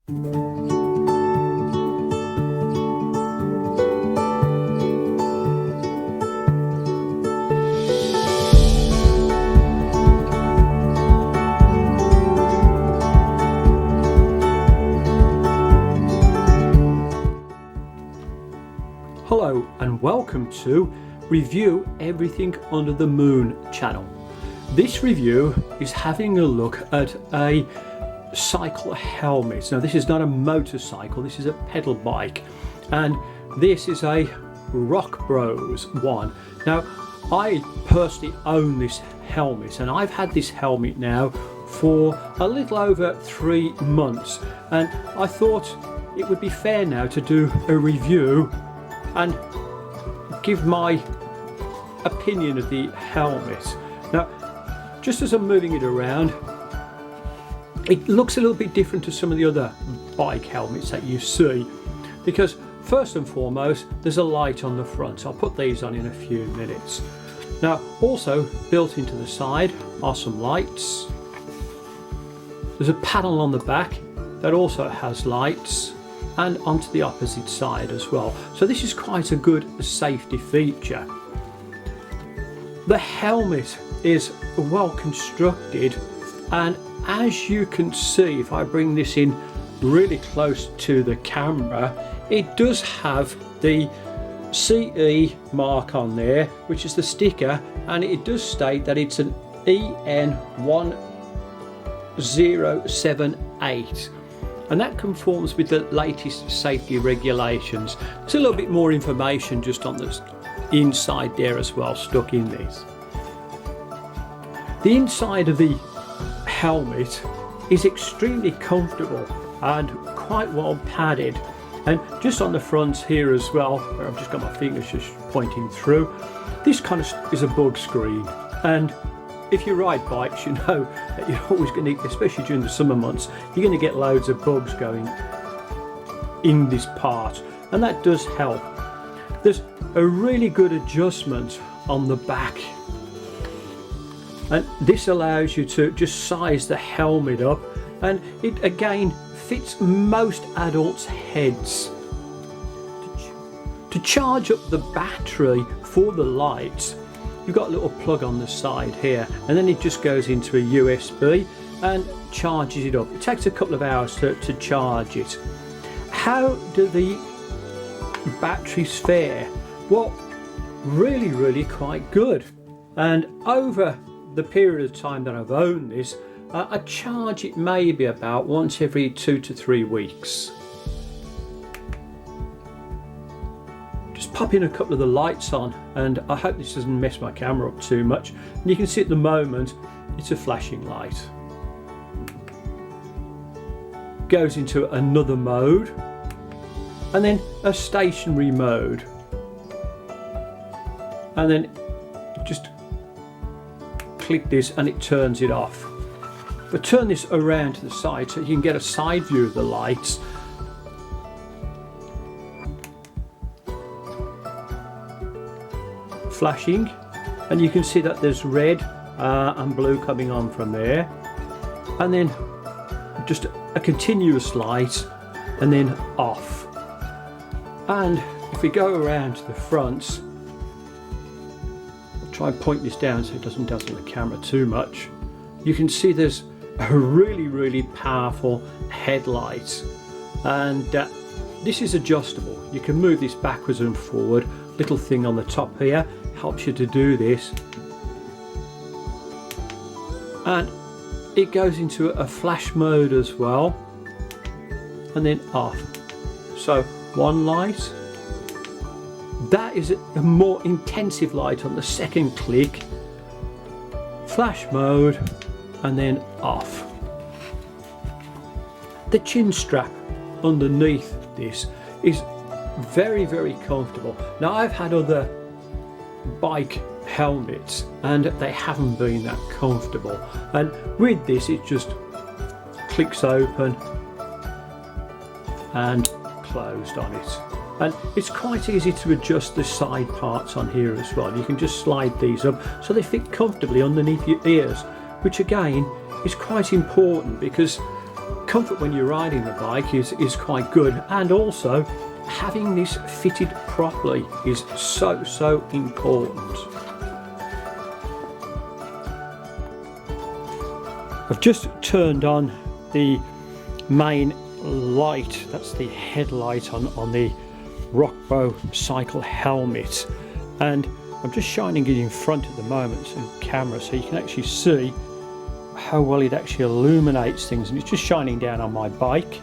Hello and welcome to Review Everything Under the Moon channel. This review is having a look at a cycle helmet. Now this is not a motorcycle, this is a pedal bike, and this is a Rockbros one. Now I personally own this helmet, and I've had this helmet now for a little over 3 months, and I thought it would be fair now to do a review and give my opinion of the helmet. Now, just as I'm moving it around, it looks a little bit different to some of the other bike helmets that you see, because first and foremost there's a light on the front. I'll put these on in a few minutes. Now also built into the side are some lights. There's a panel on the back that also has lights, and onto the opposite side as well. So this is quite a good safety feature. The helmet is well constructed, and as you can see, if I bring this in really close to the camera, it does have the CE mark on there, which is the sticker, and it does state that it's an EN1078. and that conforms with the latest safety regulations. There's a little bit more information just on the inside there as well, stuck in this. The inside of the helmet is extremely comfortable and quite well padded, and just on the front here as well, where I've just got my fingers just pointing through, this kind of is a bug screen, and if you ride bikes, you know that you're always going to, especially during the summer months, you're going to get loads of bugs going in this part, and that does help. There's a really good adjustment on the back, and this allows you to just size the helmet up, and it again fits most adults' heads. To charge up the battery for the lights, you've got a little plug on the side here, and then it just goes into a USB and charges it up. It takes a couple of hours to charge it. How do the batteries fare? Well, really quite good. And over the period of time that I've owned this, I charge it maybe about once every 2 to 3 weeks. Pop in a couple of the lights on, and I hope this doesn't mess my camera up too much. And you can see at the moment it's a flashing light. Goes into another mode, and then a stationary mode, and then just click this and it turns it off. But turn this around to the side so you can get a side view of the lights. Flashing, and you can see that there's red and blue coming on from there, and then just a continuous light, and then off. And if we go around to the front, I'll try and point this down so it doesn't dazzle the camera too much. You can see there's a really powerful headlight, and this is adjustable. You can move this backwards and forward. Little thing on the top here helps you to do this, and it goes into a flash mode as well, and then off. So one light, that is a more intensive light on the second click, flash mode, and then off. The chin strap underneath this is very comfortable. Now I've had other bike helmets and they haven't been that comfortable, and with this it just clicks open and closed on it, and it's quite easy to adjust the side parts on here as well. You can just slide these up so they fit comfortably underneath your ears, which again is quite important, because comfort when you're riding the bike is quite good, and also having this fitted properly is so important. I've just turned on the main light, that's the headlight on the Rockbros cycle helmet, and I'm just shining it in front at the moment to the camera so you can actually see how well it actually illuminates things, and it's just shining down on my bike,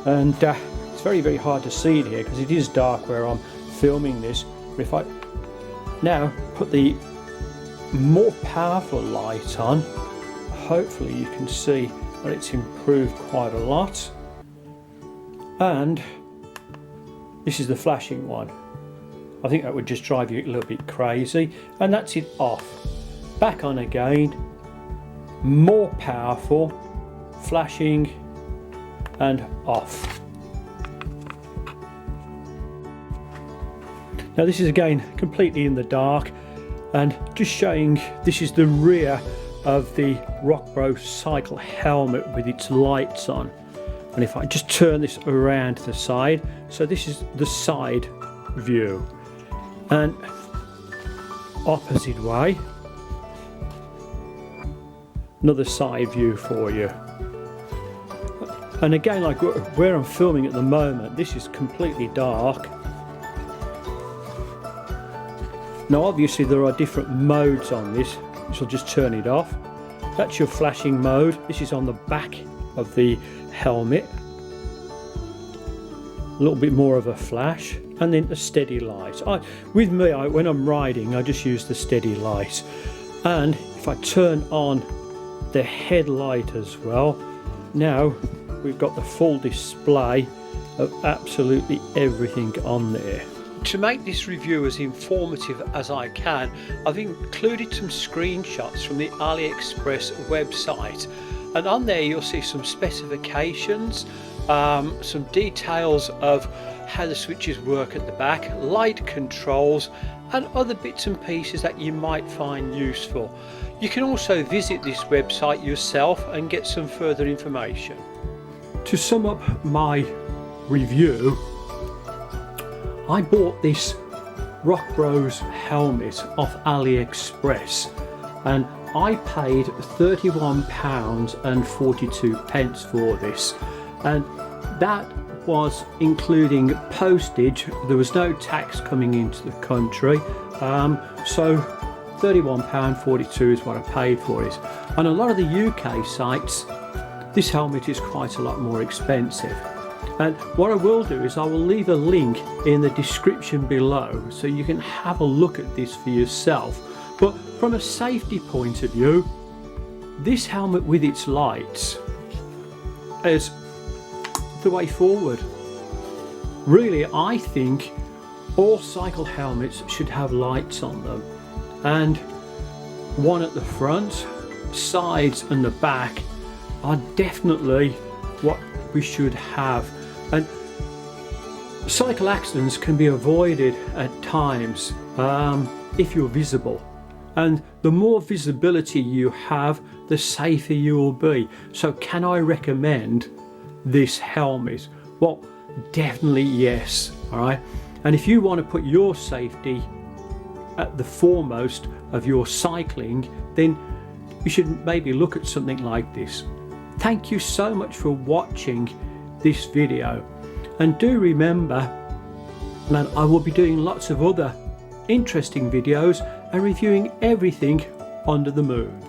and it's very hard to see it here because it is dark where I'm filming this. But if I now put the more powerful light on, hopefully you can see that it's improved quite a lot. And this is the flashing one. I think that would just drive you a little bit crazy. And that's it off. Back on again. More powerful. Flashing and off. Now this is again completely in the dark, and just showing this is the rear of the Rockbros cycle helmet with its lights on. And if I just turn this around to the side, so this is the side view, and opposite way, another side view for you. And again, like where I'm filming at the moment, this is completely dark. Now obviously there are different modes on this, which will just turn it off. That's your flashing mode. This is on the back of the helmet. A little bit more of a flash, and then a steady light. With me, when I'm riding, I just use the steady light. And if I turn on the headlight as well, now we've got the full display of absolutely everything on there. To make this review as informative as I can, I've included some screenshots from the AliExpress website, and on there you'll see some specifications, some details of how the switches work at the back, light controls, and other bits and pieces that you might find useful. You can also visit this website yourself and get some further information. To sum up my review, I bought this Rockbros helmet off AliExpress, and I paid £31.42 for this, and that was including postage. There was no tax coming into the country, so £31.42 is what I paid for it. On a lot of the UK sites, this helmet is quite a lot more expensive. And what I will do is I will leave a link in the description below so you can have a look at this for yourself. But from a safety point of view, this helmet with its lights is the way forward. Really, I think all cycle helmets should have lights on them, and one at the front, sides and the back are definitely what we should have. And cycle accidents can be avoided at times if you're visible, and the more visibility you have, the safer you will be. So can I recommend this helmet? Well, definitely yes. All right, and if you want to put your safety at the foremost of your cycling, then you should maybe look at something like this. Thank you so much for watching this video, and do remember that I will be doing lots of other interesting videos and reviewing everything under the moon.